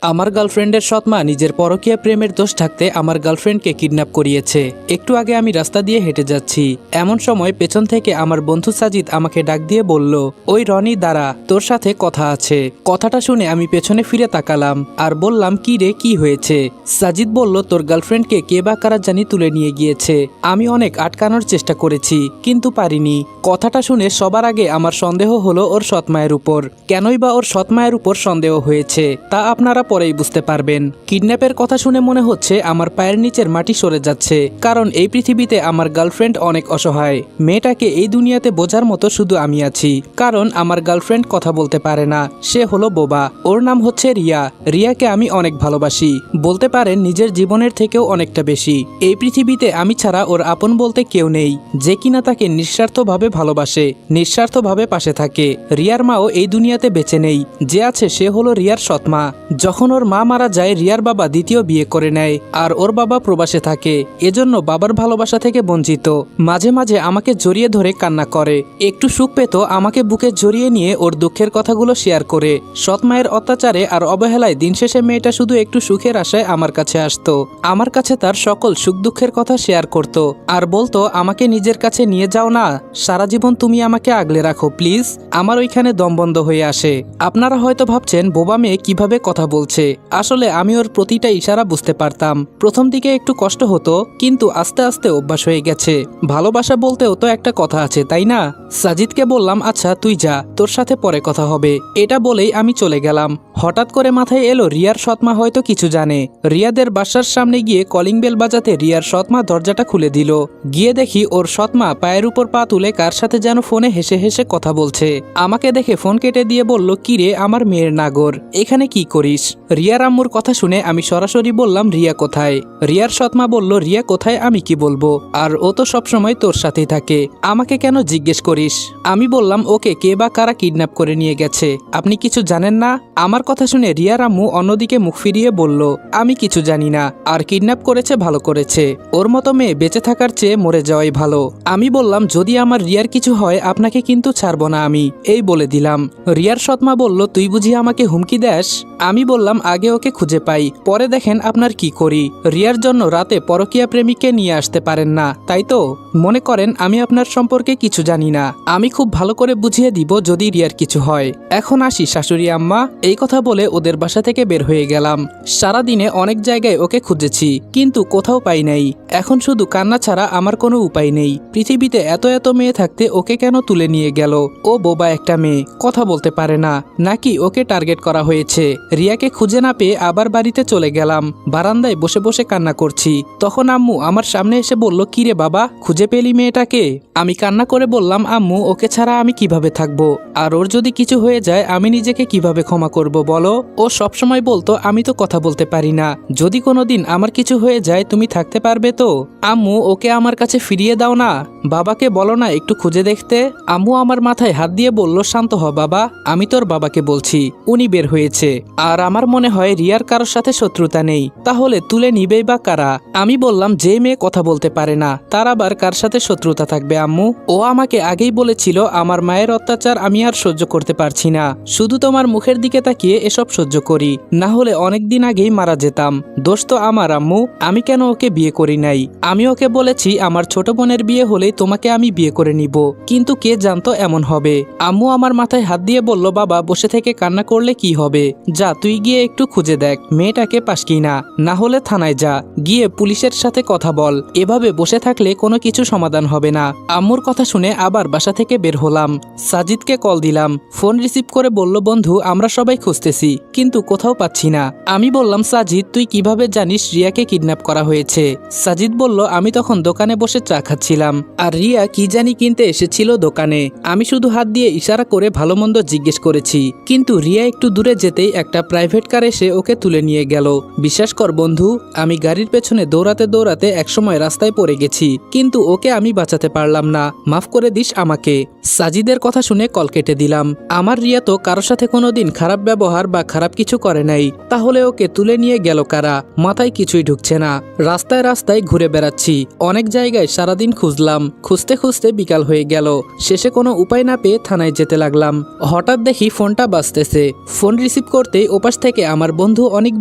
আমার গার্লফ্রেন্ডের সৎমা নিজের পরকীয়া প্রেমের দোষ থাকতে আমার গার্লফ্রেন্ডকে কিডন্যাপ করিয়েছে। একটু আগে আমি রাস্তা দিয়ে হেঁটে যাচ্ছি, এমন সময় পেছন থেকে আমার বন্ধু সাজিদ আমাকে ডাক দিয়ে বলল, ওই রনি দাঁড়া, তোর সাথে কথা আছে। কথাটা শুনে আমি পেছনে ফিরে তাকালাম আর বললাম, কি রে, কি হয়েছে? সাজিদ বলল, তোর গার্লফ্রেন্ডকে কে বা কারা জানি তুলে নিয়ে গিয়েছে। আমি অনেক আটকানোর চেষ্টা করেছি কিন্তু পারিনি। কথাটা শুনে সবার আগে আমার সন্দেহ হলো ওর সৎমায়ের উপর। কেনই বা ওর সৎমায়ের উপর সন্দেহ হয়েছে তা আপনারা পরেই বুঝতে পারবেন। কিডন্যাপের কথা শুনে মনে হচ্ছে আমার পায়ের নিচের মাটি সরে যাচ্ছে, কারণ এই পৃথিবীতে আমার গার্লফ্রেন্ড অনেক অসহায়। মেয়েটাকে এই দুনিয়াতে বোঝার মতো শুধু আমি আছি, কারণ আমার গার্লফ্রেন্ড কথা বলতে পারে না, সে হলো বোবা। ওর নাম হচ্ছে রিয়া। রিয়াকে আমি অনেক ভালোবাসি, বলতে পারেন নিজের জীবনের থেকেও অনেকটা বেশি। এই পৃথিবীতে আমি ছাড়া ওর আপন বলতে কেউ নেই, যে কিনা তাকে নিঃস্বার্থভাবে ভালোবাসে, নিঃস্বার্থভাবে পাশে থাকে। রিয়ার মাও এই দুনিয়াতে বেঁচে নেই, যে আছে সে হলো রিয়ার সৎমা। যখন ওর মা মারা যায়, রিয়ার বাবা দ্বিতীয় বিয়ে করে নেয় আর ওর বাবা প্রবাসে থাকে, এজন্য বাবার ভালোবাসা থেকে বঞ্চিত। মাঝে মাঝে আমাকে জড়িয়ে ধরে কান্না করে, একটু সুখ পেত আমাকে বুকে জড়িয়ে নিয়ে ওর দুঃখের কথাগুলো শেয়ার করে। সৎ মায়ের অত্যাচারে আর অবহেলায় দিন শেষে মেয়েটা শুধু একটু সুখের আশায় আমার কাছে আসতো। আমার কাছে তার সকল সুখ দুঃখের কথা শেয়ার করত আর বলতো, আমাকে নিজের কাছে নিয়ে যাও না, সারা জীবন তুমি আমাকে আগলে রাখো প্লিজ। আমার ওইখানে দম বন্ধ হয়ে আসে। আপনারা হয়তো ভাবছেন বোবা মেয়ে কিভাবে কথা বলছে, আসলে আমি ওর প্রতিটা ইশারা বুঝতে পারতাম। প্রথম দিকে একটু কষ্ট হতো, কিন্তু আস্তে আস্তে অভ্যাস হয়ে গেছে। ভালোবাসা বলতেও তো একটা কথা আছে, তাই না? সাজিদকে বললাম, আচ্ছা তুই যা, তোর সাথে পরে কথা হবে। এটা বলেই আমি চলে গেলাম। হঠাৎ করে মাথায় এলো রিয়ার সৎমা হয়তো কিছু জানে। রিয়াদের বাসার সামনে গিয়ে কলিং বেল বাজাতে রিয়ার সৎমা দরজাটা খুলে দিল। গিয়ে দেখি ওর সৎমা পায়ের উপর পা তুলে কার সাথে যেন ফোনে হেসে হেসে কথা বলছে। আমাকে দেখে ফোন কেটে দিয়ে বলল, কি রে আমার মেয়ের নাগর, এখানে কি করিস? রিয়ার আম্মুর কথা শুনে আমি সরাসরি বললাম, রিয়া কোথায়? রিয়ার সৎমা বলল, রিয়া কোথায় আমি কি বলবো, আর ও তো সবসময় তোর সাথেই থাকে, আমাকে কেন জিজ্ঞেস করিস? আমি বললাম, ওকে কে বা কারা কিডন্যাপ করে নিয়ে গেছে, আপনি কিছু জানেন না? আমার কথা শুনে রিয়ার আম্মু অন্যদিকে মুখ ফিরিয়ে বলল, আমি কিছু জানি না, আর কিডন্যাপ করেছে ভালো করেছে, ওর মতো মেয়ে বেঁচে থাকার চেয়ে মরে যাওয়াই ভালো। আমি বললাম, যদি আমার রিয়ার কিছু হয় আপনাকে কিন্তু ছাড়বো না আমি, এই বলে দিলাম। রিয়ার সৎমা বলল, তুই বুঝি আমাকে হুমকি দেস? আমি বললাম, আগে ওকে খুঁজে পাই, পরে দেখেন আপনার কি করি। রিয়ার জন্য রাতে পরকীয়া প্রেমিককে নিয়ে আসতে পারেন না, তাই তো? মনে করেন আমি আপনার সম্পর্কে কিছু জানি না, আমি খুব ভালো করে বুঝিয়ে দিব যদি রিয়ার কিছু হয়। এখন আসি শাশুড়ি আম্মা। এই কথা বলে ওদের বাসা থেকে বের হয়ে গেলাম। সারাদিনে অনেক জায়গায় ওকে খুঁজেছি, কিন্তু কোথাও পাই নাই। এখন শুধু কান্না ছাড়া আমার কোনো উপায় নেই। পৃথিবীতে এত এত মেয়ে থাকতে ওকে কেন তুলে নিয়ে গেল? ও বোবা একটা মেয়ে, কথা বলতে পারে না, নাকি ওকে টার্গেট করা হয়েছে? রিয়াকে খুঁজে না পেয়ে আবার বাড়িতে চলে গেলাম। বারান্দায় বসে বসে কান্না করছি। তখন আম্মু আমার সামনে এসে বলল, কি রে বাবা, খুঁজে পেলি মেয়েটাকে? আমি কান্না করে বললাম, আম্মু ওকে ছাড়া আমি কিভাবে থাকবো, আর ওর যদি কিছু হয়ে যায় আমি নিজেকে কিভাবে ক্ষমা করব বলো? ও সবসময় বলতো, আমি তো কথা বলতে পারি না, যদি কোনোদিন আমার কিছু হয়ে যায় তুমি থাকতে পারবে তো? আম্মু ওকে আমার কাছে ফিরিয়ে দাও না, বাবাকে বলো না একটু খুঁজে দেখতে। আম্মু আমার মাথায় হাত দিয়ে বলল, শান্ত হ বাবা, আমি তোর বাবাকে বলছি, উনি বের হয়েছে। আর আমার মনে হয় রিয়ার কারোর সাথে শত্রুতা নেই, তাহলে তুলে নিবেই বা কারা? আমি বললাম, যে মেয়ে কথা বলতে পারে না তার আবার কার সাথে শত্রুতা থাকবে আম্মু? ও আমাকে আগেই বলেছিল আমার মায়ের অত্যাচার আমি আর সহ্য করতে পারছি না, শুধু তোমার মুখের দিকে তাকিয়ে এসব সহ্য করি, না হলে অনেকদিন আগেই মারা যেতাম। দোষ তো আমার আম্মু, আমি কেন ওকে বিয়ে করি নাই? আমি ওকে বলেছি আমার ছোট বোনের বিয়ে হলেই তোমাকে আমি বিয়ে করে নিব, কিন্তু কে জানতো এমন হবে? আম্মু আমার মাথায় হাত দিয়ে বলল, বাবা বসে থেকে কান্না করলে কি হবে, যা তুই গিয়ে একটু খুঁজে দেখ মেয়েটাকে পাস কিনা, না হলে থানায় যা, গিয়ে পুলিশের সাথে কথা বল, এভাবে বসে থাকলে কোনো কিছু সমাধান হবে না। আম্মুর কথা শুনে আবার বাসা থেকে বের হলাম। সাজিদকে কল দিলাম, ফোন রিসিভ করে বলল, বন্ধু আমরা সবাই খুঁজতেছি কিন্তু কোথাও পাচ্ছি না। আমি বললাম, সাজিদ তুই কিভাবে জানিস রিয়াকে কিডন্যাপ করা হয়েছে? সাজিদ বলল, আমি তখন দোকানে বসে চা খাচ্ছিলাম আর রিয়া কি জানি কিনতে এসেছিল দোকানে। আমি শুধু হাত দিয়ে ইশারা করে ভালো মন্দ জিজ্ঞেস করেছি, কিন্তু রিয়া একটু দূরে যেতেই একটা প্রাইভেট কার এসে ওকে তুলে নিয়ে গেল। বিশ্বাস কর বন্ধু, আমি গাড়ির পেছনে দৌড়াতে দৌড়াতে একসময় রাস্তায় পড়ে গেছি, কিন্তু ওকে আমি বাঁচাতে পারলাম না, মাফ করে দিস আমাকে। সাজিদের কথা শুনে কল কেটে দিলাম। আমার রিয়া তো কারোর সাথে কোনোদিন খারাপ ব্যবহার বা খারাপ কিছু করে নাই, তাহলে ওকে তুলে নিয়ে গেল কারা? মাথায় কিছুই ঢুকছে না। রাস্তায় রাস্তায় ঘুরে বেড়াচ্ছি, অনেক জায়গায় সারাদিন খুঁজলাম, খুঁজতে খুঁজতে বিকাল হয়ে গেল। শেষে কোনো উপায় না পেয়ে থানায় যেতে লাগলাম। হঠাৎ দেখি ফোনটা বাজতেছে। ফোন রিসিভ করতেই ওপাশ থেকে আমার বন্ধু অনেক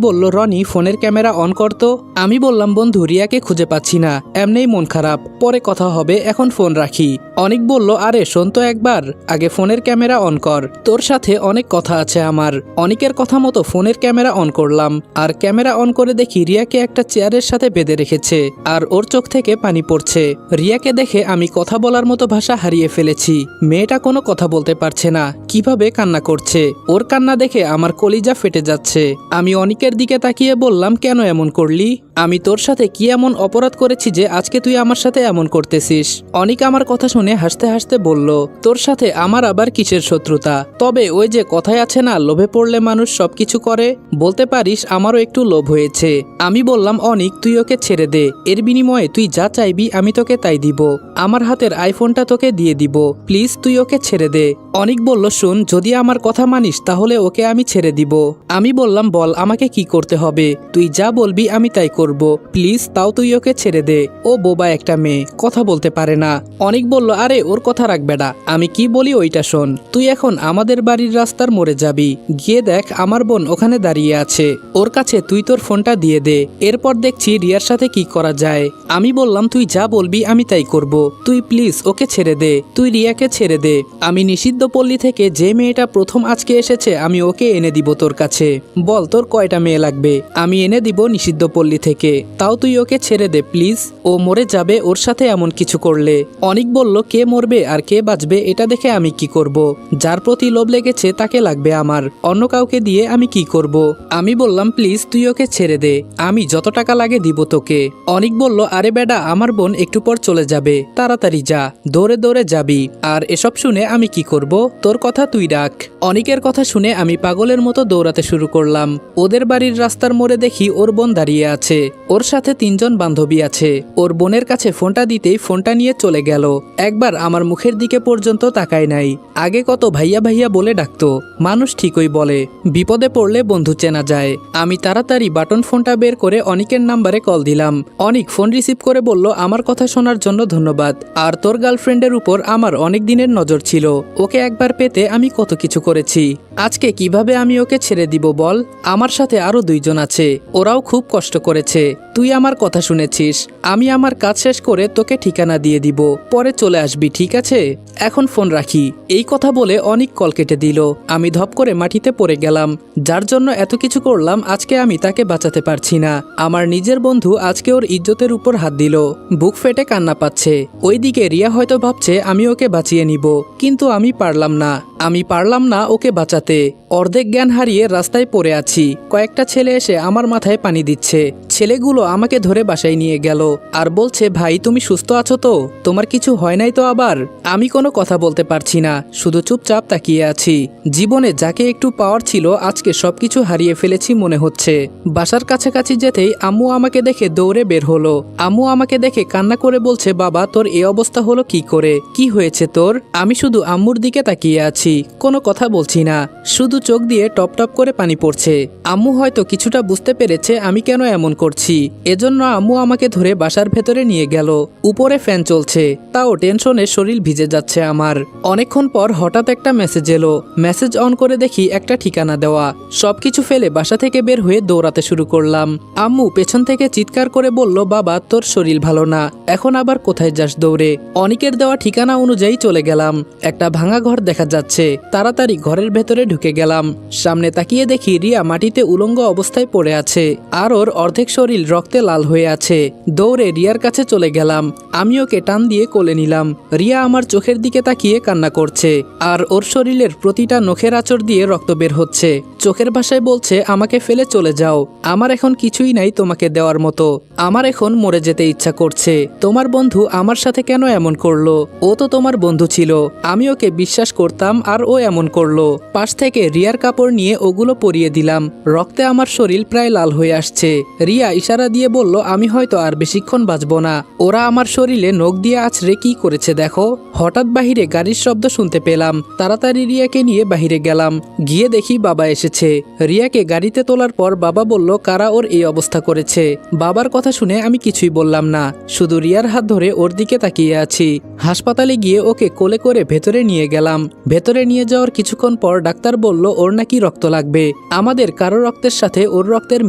বলল, রনি ফোনের ক্যামেরা অন করতো। আমি বললাম, বন্ধু রিয়াকে খুঁজে পাচ্ছি না, এমনিই মন খারাপ, পরে কথা হবে, এখন ফোন রাখি। অনেক বলল, আরে শোন তো একবার, আগে ফোনের ক্যামেরা অন কর, তোর সাথে অনেক কথা আছে আমার। অনেকের কথা মতো ফোনের ক্যামেরা অন করলাম, আর ক্যামেরা অন করে দেখি রিয়াকে একটা চেয়ারের সাথে বেঁধে রেখেছে, আর ওর চোখ থেকে পানি পড়ছে। রিয়াকে দেখে আমি কথা বলার মতো ভাষা হারিয়ে ফেলেছি। মেয়েটা কোনো কথা বলতে পারছে না, কিভাবে কান্না করছে। ওর কান্না দেখে আমার কলিজা ফেটে যাচ্ছে। আমি অনিকের দিকে তাকিয়ে বললাম, কেন এমন করলি? আমি তোর সাথে কি এমন অপরাধ করেছি যে আজকে তুই আমার সাথে এমন করতেছিস? অনিক আমার কথা শুনে হাসতে হাসতে বলল, তোর সাথে আমার আবার কিসের শত্রুতা? তবে ওই যে কথায় আছে না, লোভে পড়লে মানুষ সবকিছু করে, বলতে পারিস আমারও একটু লোভ হয়েছে। আমি বললাম, অনিক তুই ওকে ছেড়ে দে, এর বিনিময়ে তুই যা চাইবি আমি তোকে তাই দিব। আমার হাতের আইফোনটা তোকে দিয়ে দিব, প্লিজ তুই ওকে ছেড়ে দে। অনিক বলল, শুন, যদি আমার কথা মানিস তাহলে ওকে আমি ছেড়ে দিব। আমি বললাম, বল আমাকে কি করতে হবে? তুই যা বলবি আমি তাই করব, প্লিজ তাও তুই ওকে ছেড়ে দে। ও বোবা একটা মেয়ে, কথা বলতে পারে না। অনিক বলল, আরে ওর কথা রাখ বেটা, আমি কি বলি ওইটা শোন। তুই এখন আমাদের বাড়ির রাস্তার মোড়ে যাবি, গিয়ে দেখ আমার বোন ওখানে দাঁড়িয়ে আছে, ওর কাছে তুই তোর ফোনটা দিয়ে দে, এরপর দেখছি রিয়ার সাথে কি করা যায়। আমি বললাম, তুই যা বলবি আমি তাই করব, তুই প্লিজ ওকে ছেড়ে দে, তুই রিয়াকে ছেড়ে দে। আমি নিষিদ্ধ পল্লী থেকে যে মেয়েটা প্রথম আজকে এসেছে আমি ওকে এনে দিব তোর কাছে। বল তোর কয়টা মেয়ে লাগবে, আমি এনে দিব নিষিদ্ধ পল্লী থেকে, তাও তুই ওকে ছেড়ে দে প্লিজ। ও মরে যাবে ওর সাথে এমন কিছু করলে। অনিক বলল, কে মরবে আর কে বাঁচবে এটা দেখে আমি কি করব? যার প্রতি লোভ লেগেছে তাকে লাগবে আমার, অন্য কাউকে দিয়ে আমি কি করব? আমি বললাম, প্লিজ তুই ওকে ছেড়ে দে, আমি যত টাকা লাগে দিব তোকে। অনিক বলল, আরে বেডা আমার বোন একটু পর চলে যাবে, তাড়াতাড়ি যা, দৌড়ে দৌড়ে যাবি। আর এসব শুনে আমি কি করব? তোর কথা তুই রাখ। অনিকের কথা শুনে আমি পাগলের মতো দৌড়াতে শুরু করলাম। ওদের বাড়ির রাস্তার মোড়ে দেখি ওর বোন দাঁড়িয়ে আছে, ওর সাথে 3 জন বান্ধবী আছে। ওর বোনের কাছে ফোনটা দিতেই ফোনটা নিয়ে চলে গেল, একবার আমার মুখের দিকে পর্যন্ত তাকায় নাই। আগে কত ভাইয়া ভাইয়া বলে ডাকতো, মানুষ ঠিকই বলে, বিপদে পড়লে বন্ধু চেনা যায়। আমি তাড়াতাড়ি বাটন ফোনটা বের করে অনিকের নাম্বারে কল দিলাম। অনিক ফোন রিসিভ করে বলল, আমার কথা শোনার জন্য ধন্যবাদ, আর তোর গার্লফ্রেন্ডের উপর আমার অনেক দিনের নজর ছিল, ওকে একবার পেতে আমি কত কিছু করেছি, আজকে কিভাবে আমি ওকে ছেড়ে দিব বল? আমার সাথে আরো 2 জন আছে, ওরাও খুব কষ্ট করেছে, তুই আমার কথা শুনেছিস, আমি আমার কাজ শেষ করে তোকে ঠিকানা দিয়ে দিব, পরে চলে আসবি, ঠিক আছে? এখন ফোন রাখি। এই কথা বলে অনেক কল কেটে দিল। আমি ধপ করে মাটিতে পড়ে গেলাম। যার জন্য এত কিছু করলাম আজকে আমি তাকে বাঁচাতে পারছি না। আমার নিজের বন্ধু আজকে ওর ইজ্জতের উপর হাত দিল, বুক ফেটে কান্না পাচ্ছে। ওইদিকে রিয়া হয়তো ভাবছে আমি ওকে বাঁচিয়ে নিব, কিন্তু আমি পারলাম না ওকে বাঁচাতে। অর্ধেক জ্ঞান হারিয়ে রাস্তায় পড়ে আছি। কয়েকটা ছেলে এসে আমার মাথায় পানি দিচ্ছে। ছেলেগুলো আমাকে ধরে বাসায় নিয়ে গেল আর বলছে, ভাই তুমি সুস্থ আছো তো? তোমার কিছু হয় নাই তো আবার? আমি কোনো কথা বলতে পারছি না, শুধু চুপচাপ তাকিয়ে আছি। জীবনে যাকে একটু পাওয়ার ছিল আজকে সবকিছু হারিয়ে ফেলেছি মনে হচ্ছে। বাসার কাছাকাছি যেতেই আম্মু আমাকে দেখে দৌড়ে বের হলো। আম্মু আমাকে দেখে কান্না করে বলছে, বাবা তোর এই অবস্থা হলো কি করে? কি হয়েছে তোর? আমি শুধু আম্মুর দিকে তাকিয়ে আছি, কোনো কথা বলছি না, শুধু চোখ দিয়ে টপ টপ করে পানি পড়ছে। আম্মু হয়তো কিছুটা বুঝতে পেরেছে আমি কেন এমন করছি, এজন্য আম্মু আমাকে ধরে বাসার ভেতরে নিয়ে গেল। উপরে ফ্যান চলছে, তাও টেনশনে শরীর ভিজে যাচ্ছে আমার। অনেকক্ষণ পর হঠাৎ একটা মেসেজ এলো। মেসেজ অন করে দেখি একটা ঠিকানা দেওয়া। সবকিছু ফেলে বাসা থেকে বের হয়ে দৌড়াতে শুরু করলাম। আম্মু পেছন থেকে চিৎকার করে বলল, বাবা তোর শরীর ভালো না, এখন আবার কোথায় যাস দৌড়ে? অনিকের দেওয়া ঠিকানা অনুযায়ী চলে গেলাম। একটা ভাঙা ঘর দেখা যাচ্ছে, তাড়াতাড়ি ঘরের ভেতরে ঢুকে গেলাম। সামনে তাকিয়ে দেখি রিয়া মাটিতে উলঙ্গ অবস্থায় পড়ে আছে, আর ওর অর্ধেক শরীর রক্তে লাল হয়ে আছে। দৌড়ে রিয়ার কাছে চলে গেলাম, আমি ওকে টান দিয়ে কোলে নিলাম। রিয়া আমার চোখের দিকে তাকিয়ে কান্না করছে, আর ওর শরীরের প্রতিটা নখের আঁচড় দিয়ে রক্ত বের হচ্ছে। চোখের ভাষায় বলছে, আমাকে ফেলে চলে যাও, আমার এখন কিছুই নাই তোমাকে দেওয়ার মতো, আমার এখন মরে যেতে ইচ্ছা করছে। তোমার বন্ধু আমার সাথে কেন এমন করলো? ও তো তোমার বন্ধু ছিল, আমি ওকে বিশ্বাস করতাম আর ও এমন করলো। পাশ থেকে রিয়ার কাপড় নিয়ে ওগুলো পরিয়ে দিলাম। রক্তে আমার শরীর প্রায় লাল হয়ে আসছে। রিয়া রিয়া ইশারা দিয়ে বলল, আমি হয়তো আর বেশিক্ষণ বাঁচব না। ওরা আমার শরীরে নখ দিয়ে আছড়ে কি করেছে দেখো। হঠাৎ বাহিরে গাড়ির শব্দ শুনতে পেলাম। তাড়াতাড়ি রিয়াকে নিয়ে বাহিরে গেলাম। গিয়ে দেখি বাবা এসেছে। রিয়াকে গাড়িতে তোলার পর বাবা বলল, কারা ওর এই অবস্থা করেছে। বাবার কথা শুনে আমি কিছুই বললাম না, শুধু রিয়ার হাত ধরে ওর দিকে তাকিয়ে আছি। হাসপাতালে গিয়ে ওকে কোলে করে ভেতরে নিয়ে গেলাম। ভেতরে নিয়ে যাওয়ার কিছুক্ষণ পর ডাক্তার বলল, ওর নাকি রক্ত লাগবে। আমাদের কারো রক্তের সাথে ওর রক্তের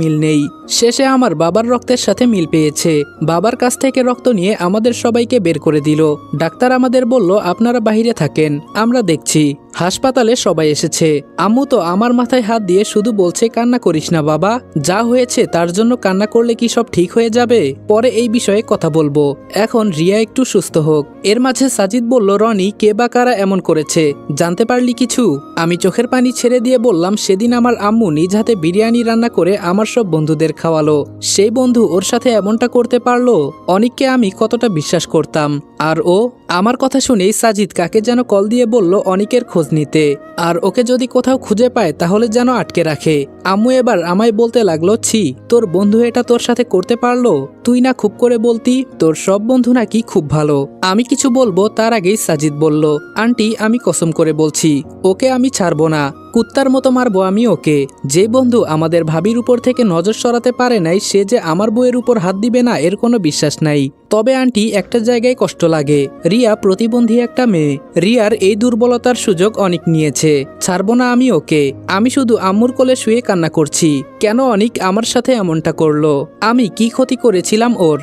মিল নেই। শেষে আমার বাবার রক্তের সাথে মিল পেয়েছে। বাবার কাছ থেকে রক্ত নিয়ে আমাদের সবাইকে বের করে দিল। ডাক্তার আমাদের বলল, আপনারা বাইরে থাকেন, আমরা দেখছি। হাসপাতালে সবাই এসেছে। আম্মু তো আমার মাথায় হাত দিয়ে শুধু বলছে, কান্না করিস না বাবা, যা হয়েছে তার জন্য কান্না করলে কি সব ঠিক হয়ে যাবে? পরে এই বিষয়ে কথা বলবো, এখন রিয়া একটু সুস্থ হোক। এর মাঝে সাজিদ বলল, রনি, কে বা কারা এমন করেছে, জানতে পারলি কিছু? আমি চোখের পানি ছেড়ে দিয়ে বললাম, সেদিন আমার আম্মু নিজ হাতে বিরিয়ানি রান্না করে আমার সব বন্ধুদের খাওয়ালো। সেই বন্ধু ওর সাথে এমনটা করতে পারলো? অনেককে আমি কতটা বিশ্বাস করতাম। আর ও আমার কথা শুনেই সাজিদ কাকে যেন কল দিয়ে বলল অনিকের খোঁজ নিতে, আর ওকে যদি কোথাও খুঁজে পায় তাহলে যেন আটকে রাখে। আম্মু এবার আমায় বলতে লাগলো, ছি, তোর বন্ধু এটা তোর সাথে করতে পারলো? তুই না খুব করে বলতি তোর সব বন্ধু নাকি খুব ভালো। আমি কিছু বলবো তার আগেই সাজিদ বলল, আন্টি, আমি কসম করে বলছি, ওকে আমি ছাড়বো না। কুত্তার মতো মারবো আমি ওকে। যে বন্ধু আমাদের ভাবির উপর থেকে নজর সরাতে পারে নাই, সে যে আমার বউয়ের উপর হাত দিবে না এর কোনো বিশ্বাস নাই। তবে আন্টি, একটা জায়গায় কষ্ট লাগে, রিয়া প্রতিবন্ধী একটা মেয়ে। রিয়ার এই দুর্বলতার সুযোগ অনেক নিয়েছে। ছাড়বো না আমি ওকে। আমি শুধু আম্মুর কোলে শুয়ে কান্না করছি, কেন অনেক আমার সাথে এমনটা করলো? আমি কি ক্ষতি করেছিলাম ওর?